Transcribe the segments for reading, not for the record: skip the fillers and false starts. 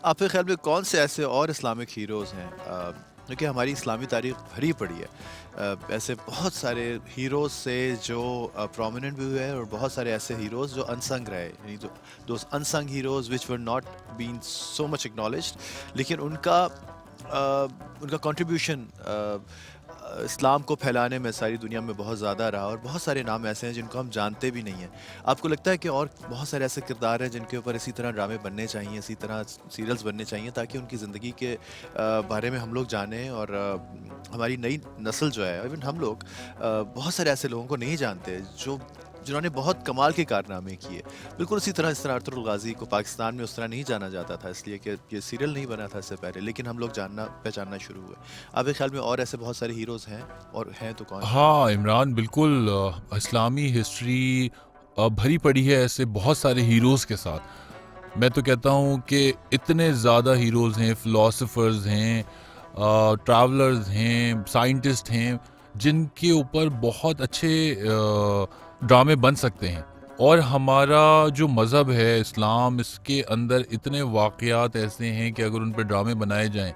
آپ کے خیال میں کون سے ایسے اور اسلامک ہیروز ہیں کیونکہ ہماری اسلامی تاریخ بھری پڑی ہے ایسے بہت سارے ہیروز سے جو پرومیننٹ بھی ہوئے ہیں اور بہت سارے ایسے ہیروز جو انسنگ رہے یعنی those unsung heroes which were not been so much acknowledged لیکن ان کا کنٹریبیوشن اسلام کو پھیلانے میں ساری دنیا میں بہت زیادہ رہا اور بہت سارے نام ایسے ہیں جن کو ہم جانتے بھی نہیں ہیں. آپ کو لگتا ہے کہ اور بہت سارے ایسے کردار ہیں جن کے اوپر اسی طرح ڈرامے بننے چاہیے, اسی طرح سیریلز بننے چاہیے تاکہ ان کی زندگی کے بارے میں ہم لوگ جانیں اور ہماری نئی نسل جو ہے ایون ہم لوگ بہت سارے ایسے لوگوں کو نہیں جانتے جنہوں نے بہت کمال کے کارنامے کیے. بالکل اسی طرح ارطغرل الغازی کو پاکستان میں اس طرح نہیں جانا جاتا تھا اس لیے کہ یہ سیریل نہیں بنا تھا اس سے پہلے, لیکن ہم لوگ جاننا پہچاننا شروع ہوئے. آپ کے خیال میں اور ایسے بہت سارے ہیروز ہیں, اور ہیں تو کون؟ ہاں عمران, بالکل. اسلامی ہسٹری بھری پڑی ہے ایسے بہت سارے ہیروز کے ساتھ. میں تو کہتا ہوں کہ اتنے زیادہ ہیروز ہیں, فلاسفرز ہیں, ٹریولرز ہیں, سائنٹسٹ ہیں, جن کے اوپر بہت اچھے ڈرامے بن سکتے ہیں. اور ہمارا جو مذہب ہے اسلام, اس کے اندر اتنے واقعات ایسے ہیں کہ اگر ان پہ ڈرامے بنائے جائیں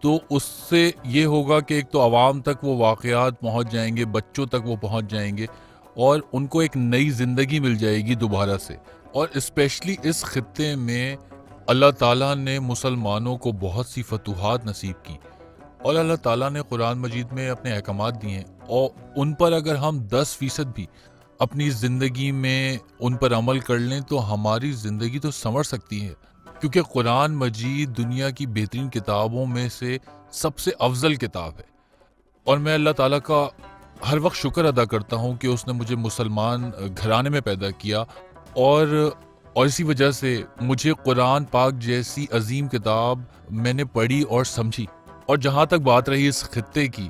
تو اس سے یہ ہوگا کہ ایک تو عوام تک وہ واقعات پہنچ جائیں گے, بچوں تک وہ پہنچ جائیں گے, اور ان کو ایک نئی زندگی مل جائے گی دوبارہ سے. اور اسپیشلی اس خطے میں اللہ تعالیٰ نے مسلمانوں کو بہت سی فتوحات نصیب کی, اور اللہ تعالیٰ نے قرآن مجید میں اپنے احکامات دیے ہیں, اور ان پر اگر ہم 10% بھی اپنی زندگی میں ان پر عمل کر لیں تو ہماری زندگی تو سنور سکتی ہے. کیونکہ قرآن مجید دنیا کی بہترین کتابوں میں سے سب سے افضل کتاب ہے, اور میں اللہ تعالیٰ کا ہر وقت شکر ادا کرتا ہوں کہ اس نے مجھے مسلمان گھرانے میں پیدا کیا, اور اسی وجہ سے مجھے قرآن پاک جیسی عظیم کتاب میں نے پڑھی اور سمجھی. اور جہاں تک بات رہی اس خطے کی,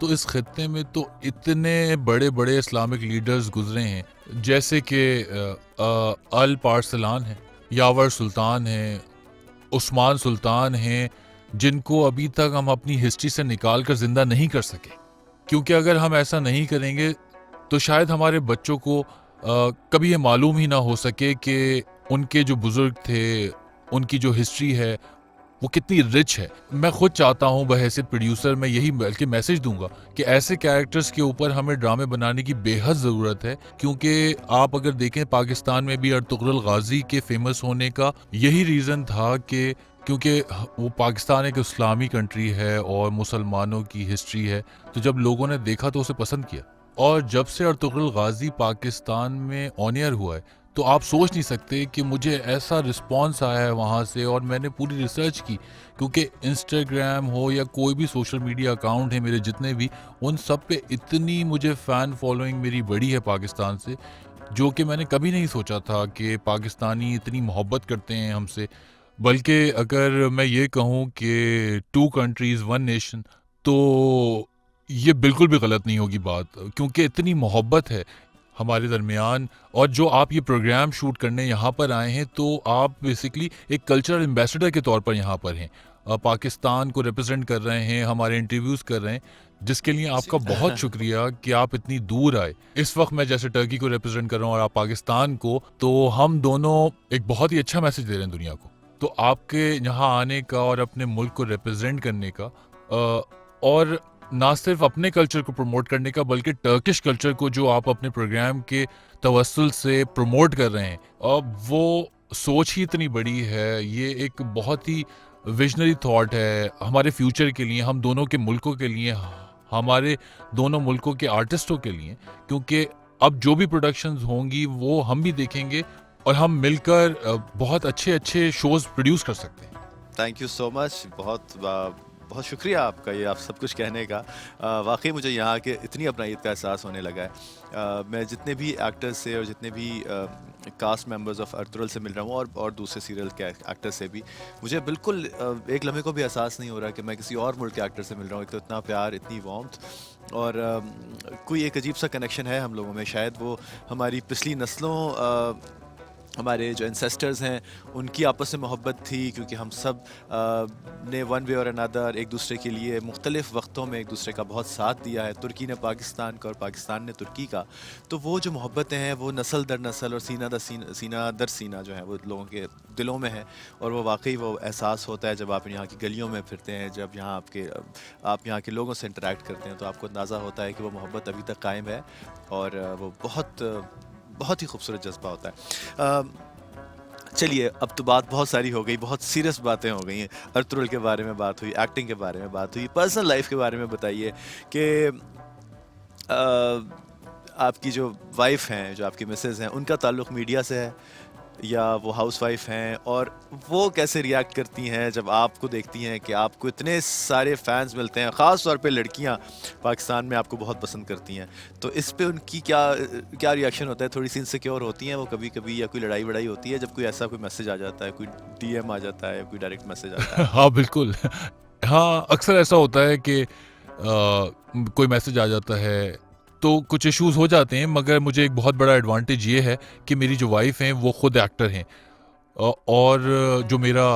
تو اس خطے میں تو اتنے بڑے بڑے اسلامک لیڈرز گزرے ہیں, جیسے کہ الپارسلان ہیں, یاور سلطان ہیں, عثمان سلطان ہیں, جن کو ابھی تک ہم اپنی ہسٹری سے نکال کر زندہ نہیں کر سکے. کیونکہ اگر ہم ایسا نہیں کریں گے تو شاید ہمارے بچوں کو کبھی یہ معلوم ہی نہ ہو سکے کہ ان کے جو بزرگ تھے, ان کی جو ہسٹری ہے وہ کتنی رچ ہے. میں خود چاہتا ہوں بحیثیت پروڈیوسر, میں یہی بلکہ میسج دوں گا کہ ایسے کیریکٹرز کے اوپر ہمیں ڈرامے بنانے کی بے حد ضرورت ہے. کیونکہ آپ اگر دیکھیں پاکستان میں بھی ارطغرل غازی کے فیمس ہونے کا یہی ریزن تھا کہ کیونکہ وہ پاکستان ایک اسلامی کنٹری ہے اور مسلمانوں کی ہسٹری ہے, تو جب لوگوں نے دیکھا تو اسے پسند کیا. اور جب سے ارطغرل غازی پاکستان میں آن ایئر ہوا ہے تو آپ سوچ نہیں سکتے کہ مجھے ایسا رسپانس آیا ہے وہاں سے, اور میں نے پوری ریسرچ کی, کیونکہ انسٹاگرام ہو یا کوئی بھی سوشل میڈیا اکاؤنٹ ہے میرے جتنے بھی, ان سب پہ اتنی مجھے فین فالوئنگ میری بڑی ہے پاکستان سے, جو کہ میں نے کبھی نہیں سوچا تھا کہ پاکستانی اتنی محبت کرتے ہیں ہم سے. بلکہ اگر میں یہ کہوں کہ 2 کنٹریز 1 نیشن, تو یہ بالکل بھی غلط نہیں ہوگی بات, کیونکہ اتنی محبت ہے ہمارے درمیان. اور جو آپ یہ پروگرام شوٹ کرنے یہاں پر آئے ہیں, تو آپ بیسکلی ایک کلچرل ایمبیسڈر کے طور پر یہاں پر ہیں, پاکستان کو ریپرزینٹ کر رہے ہیں, ہمارے انٹرویوز کر رہے ہیں, جس کے لیے آپ کا بہت شکریہ کہ آپ اتنی دور آئے. اس وقت میں جیسے ٹرکی کو ریپرزینٹ کر رہا ہوں اور آپ پاکستان کو, تو ہم دونوں ایک بہت ہی اچھا میسج دے رہے ہیں دنیا کو. تو آپ کے یہاں آنے کا اور اپنے ملک کو ریپرزینٹ کرنے کا, اور نہ صرف اپنے کلچر کو پروموٹ کرنے کا بلکہ ٹرکش کلچر کو جو آپ اپنے پروگرام کے توسل سے پروموٹ کر رہے ہیں, وہ سوچ ہی اتنی بڑی ہے. یہ ایک بہت ہی ویژنری تھاٹ ہے ہمارے فیوچر کے لیے, ہم دونوں کے ملکوں کے لیے, ہمارے دونوں ملکوں کے آرٹسٹوں کے لیے. کیونکہ اب جو بھی پروڈکشنز ہوں گی وہ ہم بھی دیکھیں گے, اور ہم مل کر بہت اچھے شوز پروڈیوس کر سکتے ہیں. تھینک یو سو مچ, بہت شکریہ آپ کا یہ آپ سب کچھ کہنے کا. واقعی مجھے یہاں کے اتنی اپنائیت کا احساس ہونے لگا ہے. میں جتنے بھی ایکٹرز سے اور جتنے بھی کاسٹ ممبرز آف ارطغرل سے مل رہا ہوں اور دوسرے سیریل کے ایکٹر سے بھی, مجھے بالکل ایک لمحے کو بھی احساس نہیں ہو رہا کہ میں کسی اور ملک کے ایکٹر سے مل رہا ہوں. ایک تو اتنا پیار, اتنی وارمتھ, اور کوئی ایک عجیب سا کنیکشن ہے ہم لوگوں میں. شاید وہ ہماری پچھلی نسلوں ہمارے جو انسیسٹرز ہیں ان کی آپس میں محبت تھی، کیونکہ ہم سب نے ون وے اور انادر ایک دوسرے کے لیے مختلف وقتوں میں ایک دوسرے کا بہت ساتھ دیا ہے. ترکی نے پاکستان کا اور پاکستان نے ترکی کا. تو وہ جو محبتیں ہیں وہ نسل در نسل اور سینہ در سینہ جو ہے وہ لوگوں کے دلوں میں ہے. اور وہ واقعی وہ احساس ہوتا ہے جب آپ یہاں کی گلیوں میں پھرتے ہیں، جب یہاں آپ یہاں کے لوگوں سے انٹریکٹ کرتے ہیں، تو آپ کو اندازہ ہوتا ہے کہ وہ محبت ابھی تک قائم ہے. اور وہ بہت ہی خوبصورت جذبہ ہوتا ہے. چلیے اب تو بات بہت ساری ہو گئی، بہت سیریس باتیں ہو گئی ہیں. ارطغرل کے بارے میں بات ہوئی، ایکٹنگ کے بارے میں بات ہوئی، پرسنل لائف کے بارے میں بتائیے کہ آپ کی جو وائف ہیں، جو آپ کی مسز ہیں، ان کا تعلق میڈیا سے ہے یا وہ ہاؤس وائف ہیں، اور وہ کیسے ریئیکٹ کرتی ہیں جب آپ کو دیکھتی ہیں کہ آپ کو اتنے سارے فینس ملتے ہیں، خاص طور پہ لڑکیاں پاکستان میں آپ کو بہت پسند کرتی ہیں. تو اس پہ ان کی کیا ریئیکشن ہوتا ہے؟ تھوڑی سی انسیکیور ہوتی ہیں وہ کبھی کبھی، یا کوئی لڑائی وڑائی ہوتی ہے جب کوئی ایسا کوئی میسج آ جاتا ہے، کوئی ڈی ایم آ جاتا ہے، کوئی ڈائریکٹ میسج آتا ہے؟ ہاں بالکل. ہاں اکثر ایسا ہوتا ہے کہ کوئی میسج آ جاتا ہے تو کچھ ایشوز ہو جاتے ہیں، مگر مجھے ایک بہت بڑا ایڈوانٹیج یہ ہے کہ میری جو وائف ہیں وہ خود ایکٹر ہیں، اور جو میرا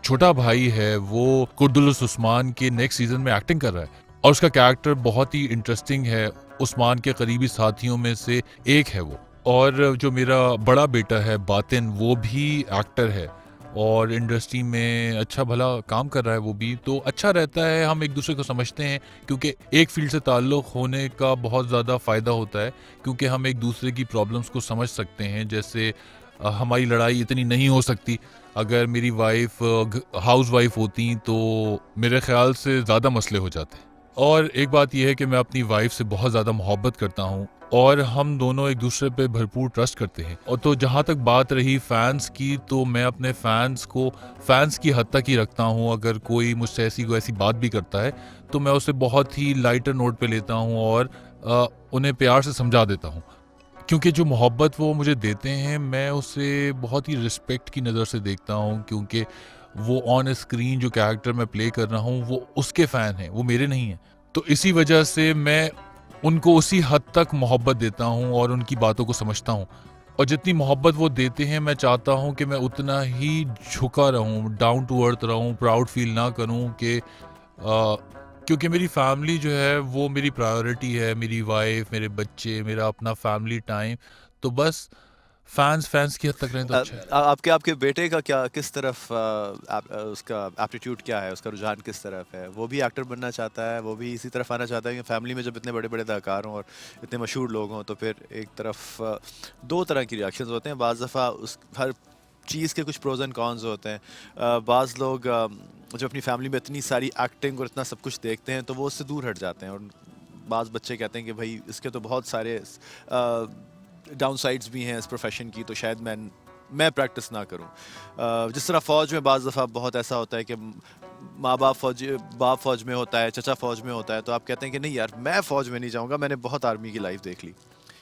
چھوٹا بھائی ہے وہ قردلس عثمان کے نیکسٹ سیزن میں ایکٹنگ کر رہا ہے، اور اس کا کیریکٹر بہت ہی انٹرسٹنگ ہے. عثمان کے قریبی ساتھیوں میں سے ایک ہے وہ. اور جو میرا بڑا بیٹا ہے باطن، وہ بھی ایکٹر ہے اور انڈسٹری میں اچھا بھلا کام کر رہا ہے. وہ بھی تو اچھا رہتا ہے، ہم ایک دوسرے کو سمجھتے ہیں، کیونکہ ایک فیلڈ سے تعلق ہونے کا بہت زیادہ فائدہ ہوتا ہے، کیونکہ ہم ایک دوسرے کی پرابلمس کو سمجھ سکتے ہیں. جیسے ہماری لڑائی اتنی نہیں ہو سکتی، اگر میری وائف ہاؤس وائف ہوتی تو میرے خیال سے زیادہ مسئلے ہو جاتے. اور ایک بات یہ ہے کہ میں اپنی وائف سے بہت زیادہ محبت کرتا ہوں، اور ہم دونوں ایک دوسرے پہ بھرپور ٹرسٹ کرتے ہیں. اور تو جہاں تک بات رہی فینس کی، تو میں اپنے فینس کو فینس کی حد تک ہی رکھتا ہوں. اگر کوئی مجھ سے ایسی بات بھی کرتا ہے تو میں اسے بہت ہی لائٹر نوٹ پہ لیتا ہوں اور انہیں پیار سے سمجھا دیتا ہوں، کیونکہ جو محبت وہ مجھے دیتے ہیں میں اسے بہت ہی رسپیکٹ کی نظر سے دیکھتا ہوں، کیونکہ وہ آن اسکرین جو کیریکٹر میں پلے کر رہا ہوں وہ اس کے فین ہیں، وہ میرے نہیں ہیں. تو اسی وجہ سے میں ان کو اسی حد تک محبت دیتا ہوں اور ان کی باتوں کو سمجھتا ہوں. اور جتنی محبت وہ دیتے ہیں میں چاہتا ہوں کہ میں اتنا ہی جھکا رہوں، ڈاؤن ٹو ارتھ رہوں، پراؤڈ فیل نہ کروں، کہ کیونکہ میری فیملی جو ہے وہ میری پرائیورٹی ہے، میری وائف، میرے بچے، میرا اپنا فیملی ٹائم. تو بس فینس کی حد تک رہیں تو اچھا ہے. آپ کے بیٹے کا کس طرف اس کا ایپٹیٹیوڈ کیا ہے، اس کا رجحان کس طرف ہے؟ وہ بھی ایکٹر بننا چاہتا ہے؟ وہ بھی اسی طرف آنا چاہتا ہے؟ کہ فیملی میں جب اتنے بڑے بڑے اداکار ہوں اور اتنے مشہور لوگ ہوں تو پھر ایک طرف دو طرح کی ریاکشنز ہوتے ہیں. بعض دفعہ ہر چیز کے کچھ پروز اینڈ کونز ہوتے ہیں. بعض لوگ جو اپنی فیملی میں اتنی ساری ایکٹنگ اور اتنا سب کچھ دیکھتے ہیں تو وہ اس سے دور ہٹ جاتے ہیں، اور بعض بچے کہتے ہیں کہ بھائی اس کے تو بہت سارے ڈاؤن سائڈز بھی ہیں اس پروفیشن کی، تو شاید میں پریکٹس نہ کروں. جس طرح فوج میں بعض دفعہ بہت ایسا ہوتا ہے کہ ماں باپ فوج میں ہوتا ہے، چچا فوج میں ہوتا ہے، تو آپ کہتے ہیں کہ نہیں یار میں فوج میں نہیں جاؤں گا، میں نے بہت آرمی کی لائف دیکھ لی.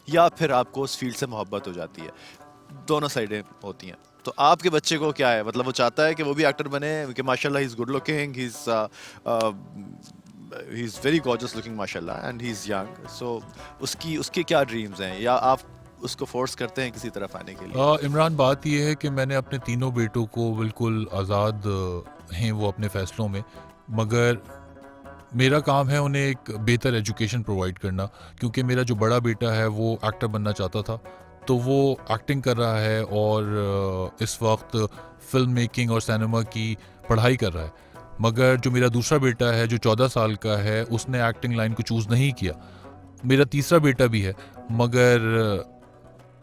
یا پھر آپ کو اس فیلڈ سے محبت ہو جاتی ہے. دونوں سائڈیں ہوتی ہیں. تو آپ کے بچے کو کیا ہے، مطلب وہ چاہتا ہے کہ وہ بھی ایکٹر بنے؟ کہ ماشاء اللہ he is good looking, he is very gorgeous looking ماشاء اللہ، اینڈ ہی از ینگ. سو اس کی کیا ڈریمز ہیں، یا آپ اس کو فورس کرتے ہیں کسی طرف آنے کے لیے؟ عمران، بات یہ ہے کہ میں نے اپنے تینوں بیٹوں کو بالکل آزاد ہیں وہ اپنے فیصلوں میں، مگر میرا کام ہے انہیں ایک بہتر ایجوکیشن پرووائڈ کرنا. کیونکہ میرا جو بڑا بیٹا ہے وہ ایکٹر بننا چاہتا تھا، تو وہ ایکٹنگ کر رہا ہے اور اس وقت فلم میکنگ اور سینما کی پڑھائی کر رہا ہے. مگر جو میرا دوسرا بیٹا ہے جو 14 سال کا ہے، اس نے ایکٹنگ لائن کو چوز نہیں کیا. میرا تیسرا بیٹا بھی ہے، مگر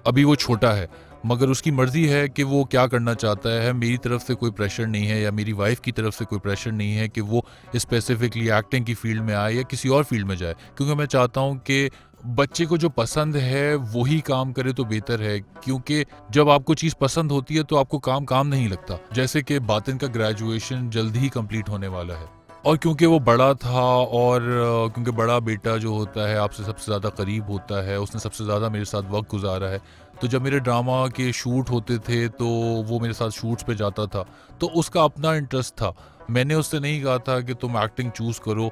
ابھی وہ چھوٹا ہے، مگر اس کی مرضی ہے کہ وہ کیا کرنا چاہتا ہے. میری طرف سے کوئی پریشر نہیں ہے، یا میری وائف کی طرف سے کوئی پریشر نہیں ہے کہ وہ اسپیسیفکلی ایکٹنگ کی فیلڈ میں آئے یا کسی اور فیلڈ میں جائے. کیونکہ میں چاہتا ہوں کہ بچے کو جو پسند ہے وہی کام کرے تو بہتر ہے. کیونکہ جب آپ کو چیز پسند ہوتی ہے تو آپ کو کام نہیں لگتا. جیسے کہ باطن کا گریجویشن جلد ہی کمپلیٹ ہونے والا ہے، اور کیونکہ وہ بڑا تھا، اور کیونکہ بڑا بیٹا جو ہوتا ہے آپ سے سب سے زیادہ قریب ہوتا ہے، اس نے سب سے زیادہ میرے ساتھ وقت گزارا ہے. تو جب میرے ڈرامہ کے شوٹ ہوتے تھے تو وہ میرے ساتھ شوٹس پہ جاتا تھا، تو اس کا اپنا انٹرسٹ تھا. میں نے اس سے نہیں کہا تھا کہ تم ایکٹنگ چوز کرو.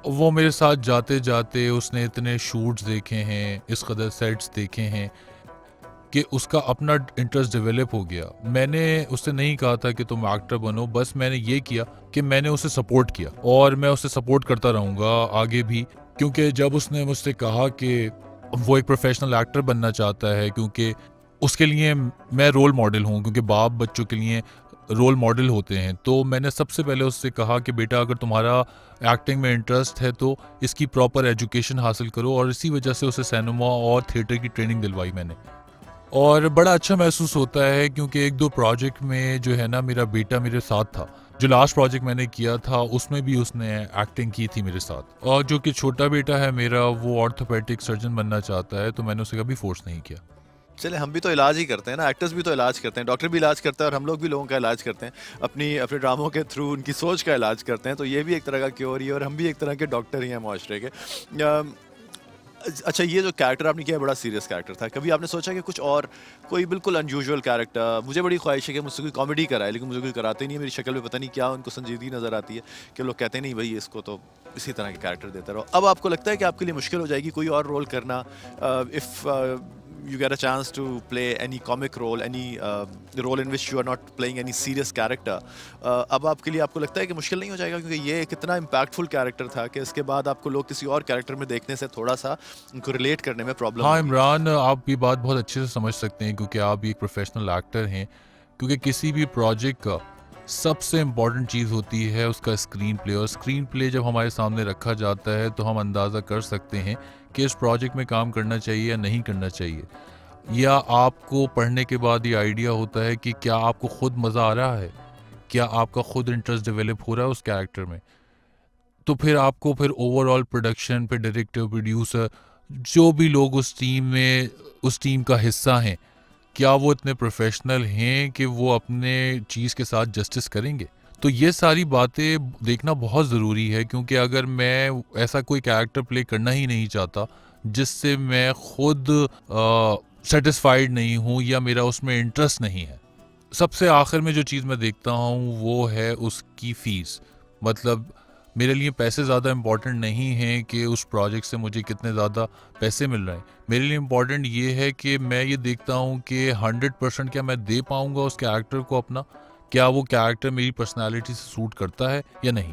وہ میرے ساتھ جاتے جاتے اس نے اتنے شوٹس دیکھے ہیں، اس قدر سیٹس دیکھے ہیں. کہ اس کا اپنا انٹرسٹ ڈیولپ ہو گیا. میں نے اس سے نہیں کہا تھا کہ تم ایکٹر بنو, بس میں نے یہ کیا کہ میں نے اسے سپورٹ کیا, اور میں اسے سپورٹ کرتا رہوں گا آگے بھی, کیونکہ جب اس نے مجھ سے کہا کہ وہ ایک پروفیشنل ایکٹر بننا چاہتا ہے, کیونکہ اس کے لیے میں رول ماڈل ہوں, کیونکہ باپ بچوں کے لیے رول ماڈل ہوتے ہیں, تو میں نے سب سے پہلے اس سے کہا کہ بیٹا اگر تمہارا ایکٹنگ میں انٹرسٹ ہے تو اس کی پراپر ایجوکیشن حاصل کرو, اور اسی وجہ سے اسے سینما اور تھیٹر کی ٹریننگ دلوائی میں نے. اور بڑا اچھا محسوس ہوتا ہے کیونکہ ایک دو پروجیکٹ میں جو ہے نا میرا بیٹا میرے ساتھ تھا. جو لاسٹ پروجیکٹ میں نے کیا تھا اس میں بھی اس نے ایکٹنگ کی تھی میرے ساتھ, اور جو کہ چھوٹا بیٹا ہے میرا وہ آرتھوپیڈک سرجن بننا چاہتا ہے, تو میں نے اسے کبھی فورس نہیں کیا. چلے ہم بھی تو علاج ہی کرتے ہیں نا, ایکٹرز بھی تو علاج کرتے ہیں, ڈاکٹر بھی علاج کرتا ہے, اور ہم لوگ بھی لوگوں کا علاج کرتے ہیں, اپنے ڈراموں کے تھرو ان کی سوچ کا علاج کرتے ہیں, تو یہ بھی ایک طرح کا کیور ہی ہے, اور ہم بھی ایک طرح کے ڈاکٹر ہی ہیں معاشرے کے. اچھا, یہ جو کیریکٹر آپ نے کیا ہے بڑا سیریس کیریکٹر تھا, کبھی آپ نے سوچا کہ کچھ اور کوئی بالکل انیوژول کیریکٹر, مجھے بڑی خواہش ہے کہ مجھ سے کوئی کامیڈی کرائے, لیکن مجھے کوئی کراتے نہیں ہے, میری شکل میں پتہ نہیں کیا ان کو سنجیدگی نظر آتی ہے کہ لوگ کہتے ہیں نہیں بھائی اس کو تو اسی طرح کے کیریکٹر دیتا رہو. اب آپ کو لگتا ہے کہ آپ کے لیے مشکل ہو جائے گی کوئی اور رول کرنا, if you get a chance to play any comic role, any role in which you are not playing any serious character, اب آپ کے لیے آپ کو لگتا ہے کہ مشکل نہیں ہو جائے گا, کیونکہ یہ ایک اتنا امپیکٹفل کیریکٹر تھا کہ اس کے بعد آپ کو لوگ کسی اور کیریکٹر میں دیکھنے سے تھوڑا سا ان کو ریلیٹ کرنے میں پرابلم ہاں ہوگی. عمران, آپ یہ بات بہت اچھے سے سمجھ سکتے ہیں کیونکہ آپ ایک پروفیشنل ایکٹر ہیں, کیونکہ کسی بھی پروجیکٹ کا سب سے امپورٹنٹ چیز ہوتی ہے اس کا اسکرین پلے, اور اسکرین پلے جب ہمارے سامنے رکھا جاتا ہے تو ہم اندازہ کر سکتے ہیں کہ اس پروجیکٹ میں کام کرنا چاہیے یا نہیں کرنا چاہیے, یا آپ کو پڑھنے کے بعد یہ آئیڈیا ہوتا ہے کہ کیا آپ کو خود مزہ آ رہا ہے, کیا آپ کا خود انٹرسٹ ڈیولپ ہو رہا ہے اس کیریکٹر میں, تو پھر آپ کو پھر اوور آل پروڈکشن پہ ڈائریکٹر, پروڈیوسر, جو بھی لوگ اس ٹیم میں اس ٹیم کا حصہ ہیں, کیا وہ اتنے پروفیشنل ہیں کہ وہ اپنے چیز کے ساتھ جسٹس کریں گے. تو یہ ساری باتیں دیکھنا بہت ضروری ہے, کیونکہ اگر میں ایسا کوئی کیریکٹر پلے کرنا ہی نہیں چاہتا جس سے میں خود سیٹسفائیڈ نہیں ہوں یا میرا اس میں انٹرسٹ نہیں ہے, سب سے آخر میں جو چیز میں دیکھتا ہوں وہ ہے اس کی فیس. مطلب میرے لیے پیسے زیادہ امپورٹنٹ نہیں ہیں کہ اس پروجیکٹ سے مجھے کتنے زیادہ پیسے مل رہے ہیں, میرے لیے امپورٹنٹ یہ ہے کہ میں یہ دیکھتا ہوں کہ 100% کیا میں دے پاؤں گا اس کیریکٹر کو اپنا, کیا وہ کیریکٹر میری پرسنالٹی سے سوٹ کرتا ہے یا نہیں.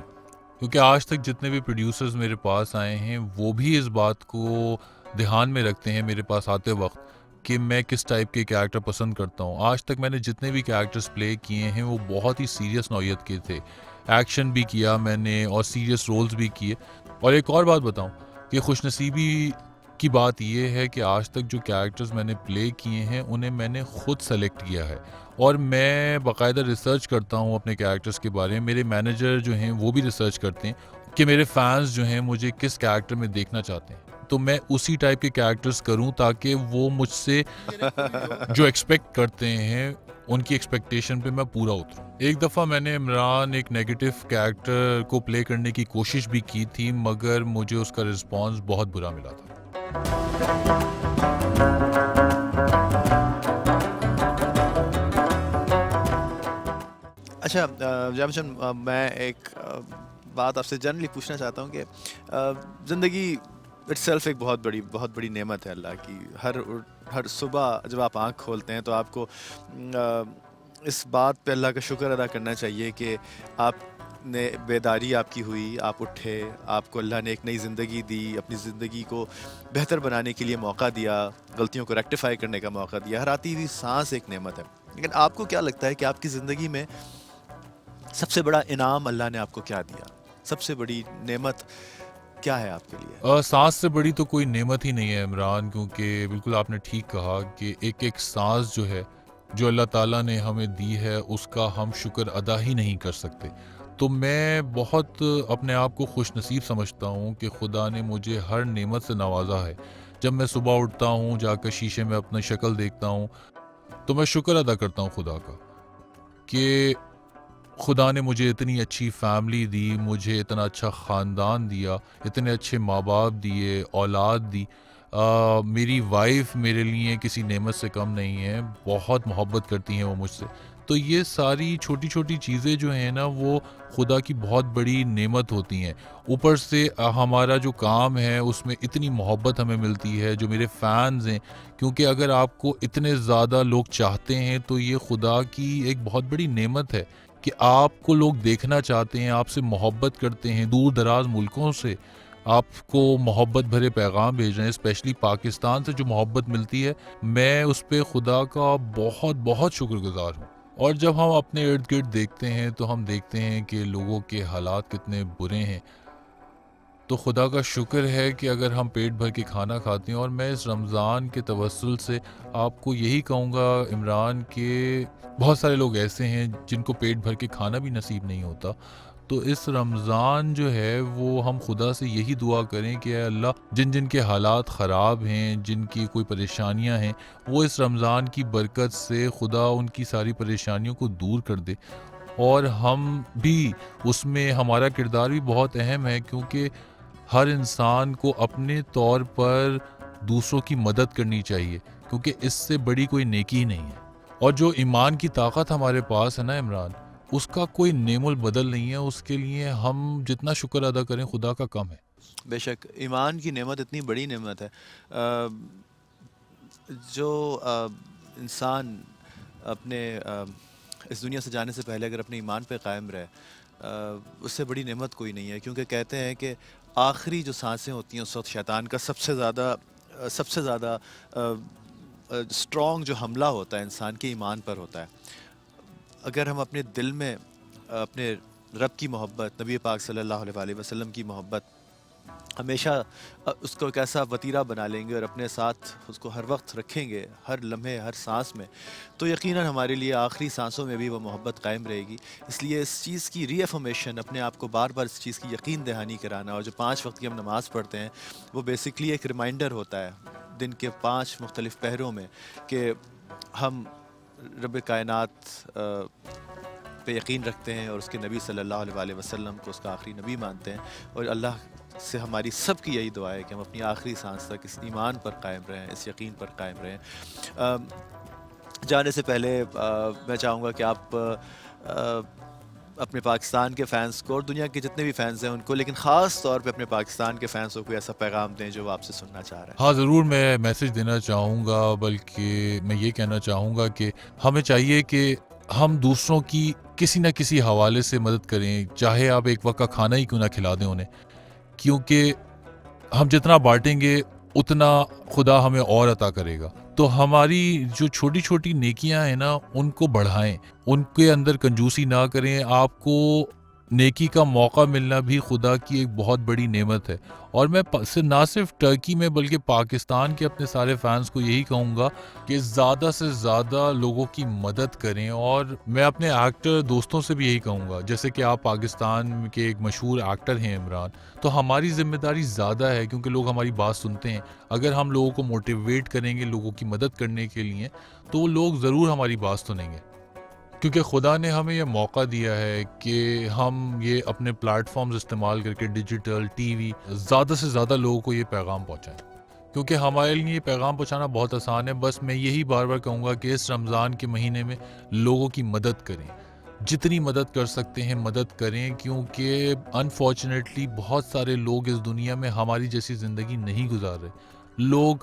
کیونکہ آج تک جتنے بھی پروڈیوسرز میرے پاس آئے ہیں وہ بھی اس بات کو دھیان میں رکھتے ہیں میرے پاس آتے وقت کہ میں کس ٹائپ کے کیریکٹر پسند کرتا ہوں. آج تک میں نے جتنے بھی کیریکٹرز پلے کیے ہیں وہ بہت ہی سیریس نوعیت کے تھے, ایکشن بھی کیا میں نے اور سیریس رولز بھی کیے. اور ایک اور بات بتاؤں کہ خوش نصیبی کی بات یہ ہے کہ آج تک جو کیریکٹرز میں نے پلے کیے ہیں انہیں میں نے خود سلیکٹ کیا ہے, اور میں باقاعدہ ریسرچ کرتا ہوں اپنے کیریکٹرز کے بارے میں. میرے مینیجر جو ہیں وہ بھی ریسرچ کرتے ہیں کہ میرے فینس جو ہیں مجھے کس کیریکٹر میں دیکھنا چاہتے ہیں, تو میں اسی ٹائپ کے کیریکٹرز کروں تاکہ وہ مجھ سے جو ایکسپیکٹ کرتے ہیں ان کی ایکسپیکٹیشن پہ میں پورا اتروں. ایک دفعہ میں نے عمران ایک نیگیٹو کیریکٹر کو پلے کرنے کی کوشش بھی کی تھی, مگر مجھے اس کا رسپانس بہت برا ملا تھا. اچھا جامشن, میں ایک بات آپ سے جنرلی پوچھنا چاہتا ہوں کہ زندگی اٹ سیلف ایک بہت بڑی نعمت ہے اللہ کی. ہر صبح جب آپ آنکھ کھولتے ہیں تو آپ کو اس بات پہ اللہ کا شکر ادا کرنا چاہیے کہ آپ نے بیداری آپ کی ہوئی, آپ اٹھے, آپ کو اللہ نے ایک نئی زندگی دی, اپنی زندگی کو بہتر بنانے کے لیے موقع دیا, غلطیوں کو ریکٹیفائی کرنے کا موقع دیا. ہر آتی ہوئی سانس ایک نعمت ہے. لیکن آپ کو کیا لگتا ہے کہ آپ کی زندگی میں سب سے بڑا انعام اللہ نے آپ کو کیا دیا, سب سے بڑی نعمت کیا ہے آپ کے لیے؟ سانس سے بڑی تو کوئی نعمت ہی نہیں ہے عمران, کیونکہ بالکل آپ نے ٹھیک کہا کہ ایک ایک سانس جو ہے جو اللہ تعالیٰ نے ہمیں دی ہے اس کا ہم شکر ادا ہی نہیں کر سکتے. تو میں بہت اپنے آپ کو خوش نصیب سمجھتا ہوں کہ خدا نے مجھے ہر نعمت سے نوازا ہے. جب میں صبح اٹھتا ہوں, جا کر شیشے میں اپنی شکل دیکھتا ہوں, تو میں شکر ادا کرتا ہوں خدا کا کہ خدا نے مجھے اتنی اچھی فیملی دی, مجھے اتنا اچھا خاندان دیا, اتنے اچھے ماں باپ دیے, اولاد دی. میری وائف میرے لیے کسی نعمت سے کم نہیں ہے, بہت محبت کرتی ہیں وہ مجھ سے. تو یہ ساری چھوٹی چھوٹی چیزیں جو ہیں نا وہ خدا کی بہت بڑی نعمت ہوتی ہیں. اوپر سے ہمارا جو کام ہے اس میں اتنی محبت ہمیں ملتی ہے, جو میرے فینز ہیں, کیونکہ اگر آپ کو اتنے زیادہ لوگ چاہتے ہیں تو یہ خدا کی ایک بہت بڑی نعمت ہے کہ آپ کو لوگ دیکھنا چاہتے ہیں, آپ سے محبت کرتے ہیں, دور دراز ملکوں سے آپ کو محبت بھرے پیغام بھیج رہے ہیں, اسپیشلی پاکستان سے جو محبت ملتی ہے, میں اس پہ خدا کا بہت بہت شکر گزار ہوں. اور جب ہم اپنے ارد گرد دیکھتے ہیں تو ہم دیکھتے ہیں کہ لوگوں کے حالات کتنے برے ہیں. تو خدا کا شکر ہے کہ اگر ہم پیٹ بھر کے کھانا کھاتے ہیں. اور میں اس رمضان کے توسل سے آپ کو یہی کہوں گا عمران کہ بہت سارے لوگ ایسے ہیں جن کو پیٹ بھر کے کھانا بھی نصیب نہیں ہوتا. تو اس رمضان جو ہے وہ ہم خدا سے یہی دعا کریں کہ اے اللہ, جن جن کے حالات خراب ہیں, جن کی کوئی پریشانیاں ہیں, وہ اس رمضان کی برکت سے خدا ان کی ساری پریشانیوں کو دور کر دے. اور ہم بھی اس میں, ہمارا کردار بھی بہت اہم ہے, کیونکہ ہر انسان کو اپنے طور پر دوسروں کی مدد کرنی چاہیے, کیونکہ اس سے بڑی کوئی نیکی ہی نہیں ہے. اور جو ایمان کی طاقت ہمارے پاس ہے نا عمران, اس کا کوئی نعم البدل نہیں ہے. اس کے لیے ہم جتنا شکر ادا کریں خدا کا کم ہے. بے شک ایمان کی نعمت اتنی بڑی نعمت ہے. جو انسان اپنے اس دنیا سے جانے سے پہلے اگر اپنے ایمان پہ قائم رہے, اس سے بڑی نعمت کوئی نہیں ہے. کیونکہ کہتے ہیں کہ آخری جو سانسیں ہوتی ہیں اس وقت شیطان کا سب سے زیادہ اسٹرانگ جو حملہ ہوتا ہے انسان کے ایمان پر ہوتا ہے. اگر ہم اپنے دل میں اپنے رب کی محبت, نبی پاک صلی اللہ علیہ وآلہ وسلم کی محبت ہمیشہ اس کو ایک ایسا وتیرہ بنا لیں گے اور اپنے ساتھ اس کو ہر وقت رکھیں گے, ہر لمحے, ہر سانس میں, تو یقیناً ہمارے لیے آخری سانسوں میں بھی وہ محبت قائم رہے گی. اس لیے اس چیز کی ری افرمیشن, اپنے آپ کو بار بار اس چیز کی یقین دہانی کرانا, اور جو 5 وقت کی ہم نماز پڑھتے ہیں وہ بیسکلی ایک ریمائنڈر ہوتا ہے دن کے 5 مختلف پہروں میں کہ ہم رب کائنات پہ یقین رکھتے ہیں اور اس کے نبی صلی اللہ علیہ وآلہ وسلم کو اس کا آخری نبی مانتے ہیں. اور اللہ سے ہماری سب کی یہی دعا ہے کہ ہم اپنی آخری سانس تک اس ایمان پر قائم رہیں, اس یقین پر قائم رہیں. جانے سے پہلے میں چاہوں گا کہ آپ اپنے پاکستان کے فینس کو اور دنیا کے جتنے بھی فینس ہیں ان کو, لیکن خاص طور پہ اپنے پاکستان کے فینس کو کوئی ایسا پیغام دیں جو وہ آپ سے سننا چاہ رہے ہیں. ہاں ضرور, میں میسج دینا چاہوں گا, بلکہ میں یہ کہنا چاہوں گا کہ ہمیں چاہیے کہ ہم دوسروں کی کسی نہ کسی حوالے سے مدد کریں, چاہے آپ ایک وقت کا کھانا ہی کیوں نہ کھلا دیں انہیں, کیونکہ ہم جتنا بانٹیں گے اتنا خدا ہمیں اور عطا کرے گا. تو ہماری جو چھوٹی چھوٹی نیکیاں ہیں نا ان کو بڑھائیں, ان کے اندر کنجوسی نہ کریں. آپ کو نیکی کا موقع ملنا بھی خدا کی ایک بہت بڑی نعمت ہے. اور میں نہ صرف ٹرکی میں بلکہ پاکستان کے اپنے سارے فینس کو یہی کہوں گا کہ زیادہ سے زیادہ لوگوں کی مدد کریں. اور میں اپنے ایکٹر دوستوں سے بھی یہی کہوں گا, جیسے کہ آپ پاکستان کے ایک مشہور ایکٹر ہیں عمران, تو ہماری ذمہ داری زیادہ ہے کیونکہ لوگ ہماری بات سنتے ہیں. اگر ہم لوگوں کو موٹیویٹ کریں گے لوگوں کی مدد کرنے کے لیے تو وہ لوگ ضرور ہماری بات سنیں گے, کیونکہ خدا نے ہمیں یہ موقع دیا ہے کہ ہم یہ اپنے پلیٹ فارمز استعمال کر کے ڈیجیٹل, ٹی وی, زیادہ سے زیادہ لوگوں کو یہ پیغام پہنچائیں. کیونکہ ہمارے لیے یہ پیغام پہنچانا بہت آسان ہے. بس میں یہی بار بار کہوں گا کہ اس رمضان کے مہینے میں لوگوں کی مدد کریں, جتنی مدد کر سکتے ہیں مدد کریں, کیونکہ انفارچونیٹلی بہت سارے لوگ اس دنیا میں ہماری جیسی زندگی نہیں گزار رہے. لوگ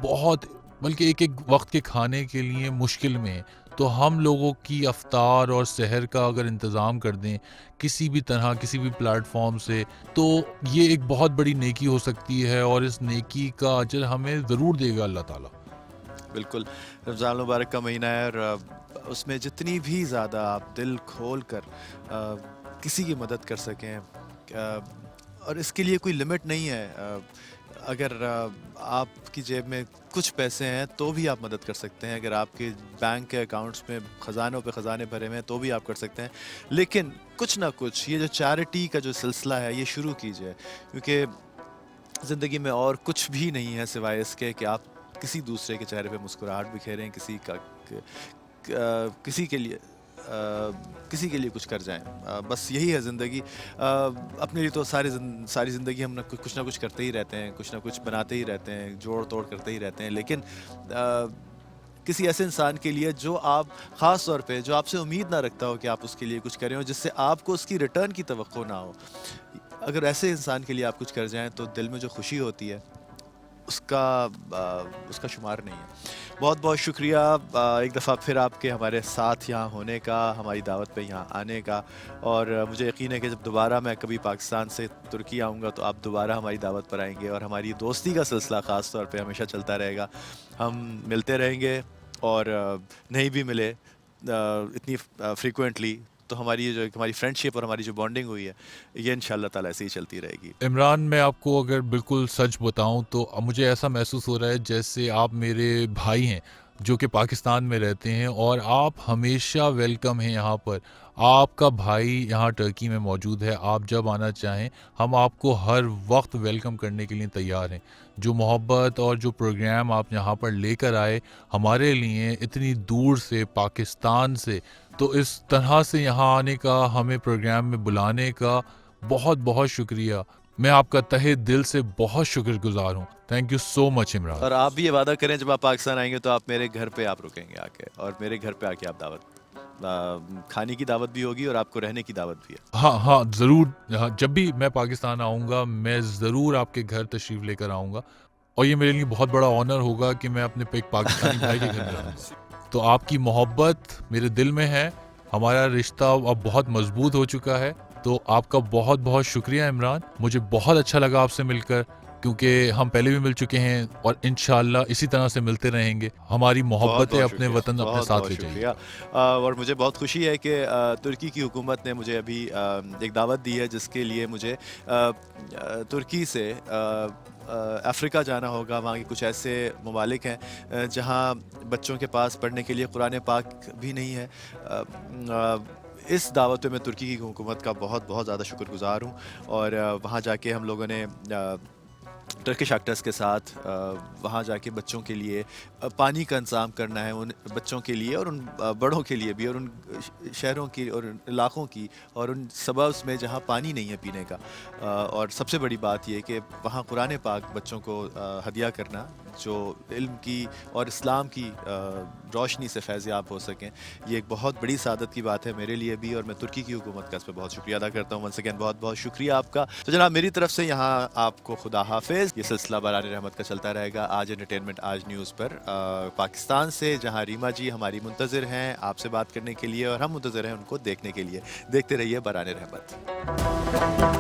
بہت, بلکہ ایک ایک وقت کے کھانے کے لیے مشکل میں ہیں. تو ہم لوگوں کی افطار اور سحر کا اگر انتظام کر دیں کسی بھی طرح, کسی بھی پلیٹ فارم سے, تو یہ ایک بہت بڑی نیکی ہو سکتی ہے, اور اس نیکی کا اجر ہمیں ضرور دے گا اللہ تعالیٰ. بالکل, رمضان المبارک کا مہینہ ہے اور اس میں جتنی بھی زیادہ آپ دل کھول کر کسی کی مدد کر سکیں, اور اس کے لیے کوئی لمٹ نہیں ہے. اگر آپ کی جیب میں کچھ پیسے ہیں تو بھی آپ مدد کر سکتے ہیں, اگر آپ کے بینک کے اکاؤنٹس میں خزانوں پہ خزانے بھرے ہوئے ہیں تو بھی آپ کر سکتے ہیں. لیکن کچھ نہ کچھ یہ جو چیریٹی کا جو سلسلہ ہے یہ شروع کیجیے, کیونکہ زندگی میں اور کچھ بھی نہیں ہے سوائے اس کے کہ آپ کسی دوسرے کے چہرے پہ مسکراہٹ بکھیریں, کسی کے لیے کچھ کر جائیں. بس یہی ہے زندگی. اپنے لیے تو ساری زندگی ہم کچھ نہ کچھ کرتے ہی رہتے ہیں, کچھ نہ کچھ بناتے ہی رہتے ہیں, جوڑ توڑ کرتے ہی رہتے ہیں, لیکن کسی ایسے انسان کے لیے جو آپ خاص طور پہ جو آپ سے امید نہ رکھتا ہو کہ آپ اس کے لیے کچھ کریں، اور جس سے آپ کو اس کی ریٹرن کی توقع نہ ہو، اگر ایسے انسان کے لیے آپ کچھ کر جائیں تو دل میں جو خوشی ہوتی ہے اس کا شمار نہیں ہے۔ بہت بہت شکریہ ایک دفعہ پھر آپ کے ہمارے ساتھ یہاں ہونے کا، ہماری دعوت پہ یہاں آنے کا، اور مجھے یقین ہے کہ جب دوبارہ میں کبھی پاکستان سے ترکی آؤں گا تو آپ دوبارہ ہماری دعوت پر آئیں گے، اور ہماری دوستی کا سلسلہ خاص طور پہ ہمیشہ چلتا رہے گا۔ ہم ملتے رہیں گے، اور نہیں بھی ملے اتنی فریکوینٹلی تو ہماری فرینڈشپ اور ہماری جو بانڈنگ ہوئی ہے یہ انشاءاللہ تعالیٰ ایسے ہی چلتی رہے گی۔ عمران، میں آپ کو اگر بالکل سچ بتاؤں تو مجھے ایسا محسوس ہو رہا ہے جیسے آپ میرے بھائی ہیں جو کہ پاکستان میں رہتے ہیں، اور آپ ہمیشہ ویلکم ہیں یہاں پر۔ آپ کا بھائی یہاں ٹرکی میں موجود ہے، آپ جب آنا چاہیں ہم آپ کو ہر وقت ویلکم کرنے کے لیے تیار ہیں۔ جو محبت اور جو پروگرام آپ یہاں پر لے کر آئے ہمارے لیے اتنی دور سے، پاکستان سے، تو اس طرح سے یہاں آنے کا، ہمیں پروگرام میں بلانے کا بہت بہت شکریہ۔ میں آپ کا تہہ دل سے بہت شکر گزار ہوں۔ تھینک یو سو مچ عمران۔ اور آپ بھی یہ وعدہ کریں جب آپ پاکستان آئیں گے تو آپ میرے گھر پہ آپ رکیں گے آ کے، اور میرے گھر پہ آ کے آپ کھانے کی دعوت بھی ہوگی اور آپ کو رہنے کی دعوت بھی ہے۔ ہاں ہاں ضرور، جب بھی میں پاکستان آؤں گا میں ضرور آپ کے گھر تشریف لے کر آؤں گا، اور یہ میرے لیے بہت بڑا آنر ہوگا کہ میں اپنے ایک پاکستانی بھائی کے گھر میں آؤں۔ تو آپ کی محبت میرے دل میں ہے، ہمارا رشتہ اب بہت مضبوط ہو چکا ہے۔ تو آپ کا بہت بہت شکریہ عمران، مجھے بہت اچھا لگا آپ سے مل کر، کیونکہ ہم پہلے بھی مل چکے ہیں اور انشاءاللہ اسی طرح سے ملتے رہیں گے۔ ہماری بہت محبتیں بہت اپنے شکریہ، وطن اپنے بہت ساتھ بہت لے جائیے۔ شکریہ۔ اور مجھے بہت خوشی ہے کہ ترکی کی حکومت نے مجھے ابھی ایک دعوت دی ہے جس کے لیے مجھے ترکی سے افریقہ جانا ہوگا۔ وہاں کے کچھ ایسے ممالک ہیں جہاں بچوں کے پاس پڑھنے کے لیے قرآن پاک بھی نہیں ہے۔ اس دعوت پہ میں ترکی کی حکومت کا بہت بہت زیادہ شکر گزار ہوں، اور وہاں جا کے ہم لوگوں نے ٹرکش ایکٹرز کے ساتھ وہاں جا کے بچوں کے لیے پانی کا انتظام کرنا ہے، ان بچوں کے لیے اور ان بڑوں کے لیے بھی، اور ان شہروں کی اور ان علاقوں کی اور ان سببs میں جہاں پانی نہیں ہے پینے کا۔ اور سب سے بڑی بات یہ کہ وہاں قرآن پاک بچوں کو ہدیہ کرنا جو علم کی اور اسلام کی روشنی سے فیض یاب ہو سکیں، یہ ایک بہت بڑی سعادت کی بات ہے میرے لیے بھی، اور میں ترکی کی حکومت کا اس پہ بہت شکریہ ادا کرتا ہوں۔ ونس اگین بہت بہت شکریہ آپ کا۔ تو جناب میری طرف سے یہاں آپ کو خدا حافظ۔ یہ سلسلہ برائے رحمت کا چلتا رہے گا آج انٹرٹینمنٹ آج نیوز پر پاکستان سے، جہاں ریما جی ہماری منتظر ہیں آپ سے بات کرنے کے لیے، اور ہم منتظر ہیں ان کو دیکھنے کے لیے۔ دیکھتے رہیے برائے رحمت۔